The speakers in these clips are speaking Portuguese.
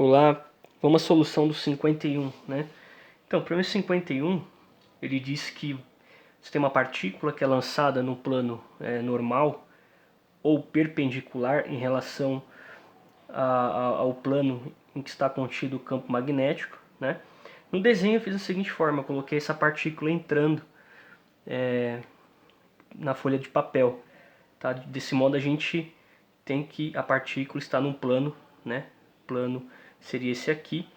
Olá, vamos à solução do 51, né? Então, o problema 51, ele diz que você tem uma partícula que é lançada no plano normal ou perpendicular em relação ao plano em que está contido o campo magnético, né? No desenho eu fiz da seguinte forma, eu coloquei essa partícula entrando na folha de papel, tá? Desse modo a gente tem que a partícula está num plano, né? Plano seria esse aqui,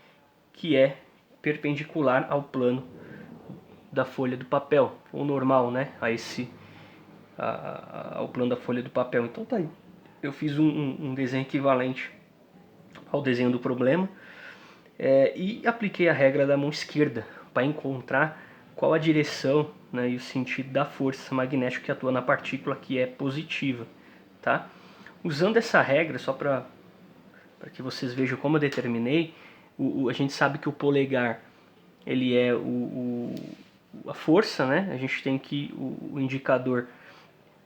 que é perpendicular ao plano da folha do papel, ou normal, né? Ao plano da folha do papel. Então tá aí. Eu fiz um desenho equivalente ao desenho do problema e apliquei a regra da mão esquerda para encontrar qual a direção, né, e o sentido da força magnética que atua na partícula que é positiva, tá? Usando essa regra, só para que vocês vejam como eu determinei, a gente sabe que o polegar ele é a força, né? A gente tem que o indicador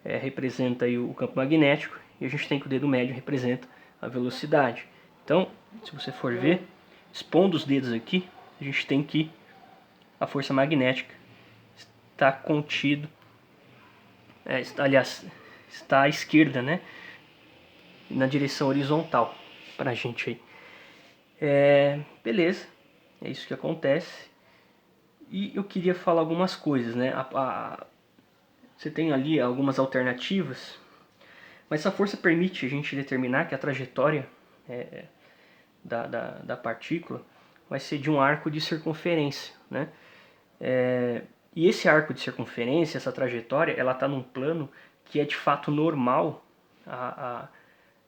representa aí o campo magnético e a gente tem que o dedo médio representa a velocidade. Então, se você for ver, expondo os dedos aqui, a gente tem que a força magnética está contido, aliás, está à esquerda, né? Na direção horizontal para a gente aí. Beleza, é isso que acontece. E eu queria falar algumas coisas, né? Você tem ali algumas alternativas, mas essa força permite a gente determinar que a trajetória da partícula vai ser de um arco de circunferência, né? E esse arco de circunferência, essa trajetória, ela está num plano que é de fato normal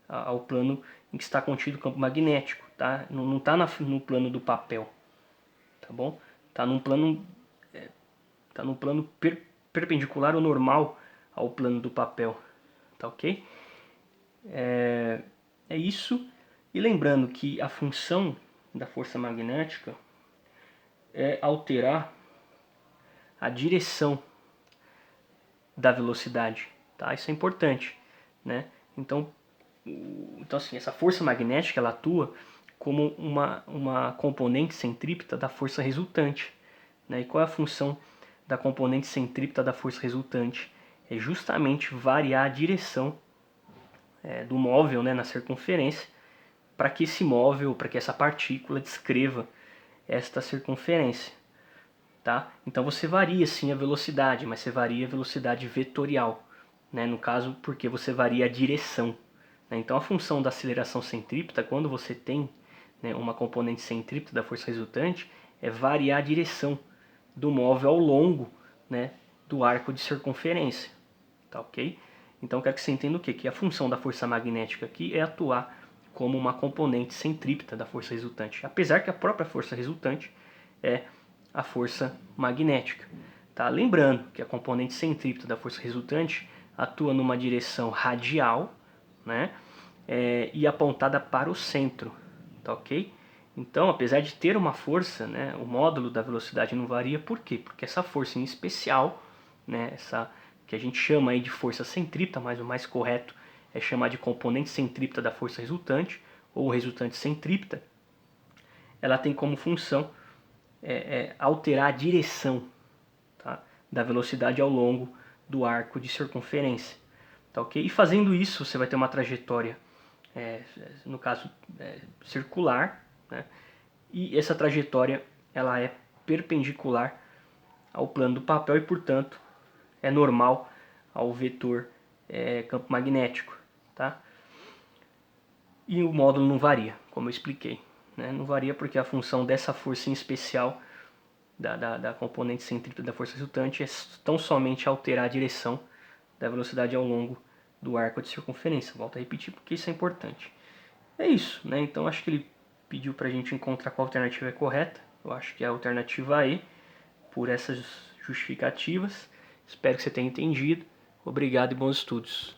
ao plano em que está contido o campo magnético, tá? Não está no plano do papel, tá bom? Está num plano, perpendicular ou normal ao plano do papel, tá ok? É isso. E lembrando que a função da força magnética é alterar a direção da velocidade, tá? Isso é importante, né? Então assim, essa força magnética ela atua como uma componente centrípeta da força resultante, né? E qual é a função da componente centrípeta da força resultante? É justamente variar a direção do móvel, né, na circunferência, para que esse móvel, para que essa partícula descreva esta circunferência. Tá? Então você varia sim a velocidade, mas você varia a velocidade vetorial, né? No caso, porque você varia a direção. Né? Então a função da aceleração centrípeta, quando você tem, né, uma componente centrípeta da força resultante, é variar a direção do móvel ao longo, né, do arco de circunferência. Tá ok? Então eu quero que você entenda o quê? Que a função da força magnética aqui é atuar como uma componente centrípeta da força resultante, apesar que a própria força resultante é a força magnética. Tá? Lembrando que a componente centrípeta da força resultante atua numa direção radial, né? E apontada para o centro, tá ok? Então, apesar de ter uma força, né, o módulo da velocidade não varia. Por quê? Porque essa força em especial, né, essa que a gente chama aí de força centrípeta, mas o mais correto é chamar de componente centrípeta da força resultante, ou resultante centrípeta, ela tem como função alterar a direção, tá, da velocidade ao longo do arco de circunferência. Tá, ok? E fazendo isso, você vai ter uma trajetória, no caso, circular, né? E essa trajetória ela é perpendicular ao plano do papel e, portanto, é normal ao vetor campo magnético. Tá? E o módulo não varia, como eu expliquei. Né? Não varia porque a função dessa força em especial da componente centrípeta da força resultante é tão somente alterar a direção da velocidade ao longo do arco de circunferência. Volto a repetir porque isso é importante. É isso, né? Então acho que ele pediu para a gente encontrar qual alternativa é correta. Eu acho que é a alternativa E, por essas justificativas. Espero que você tenha entendido. Obrigado e bons estudos.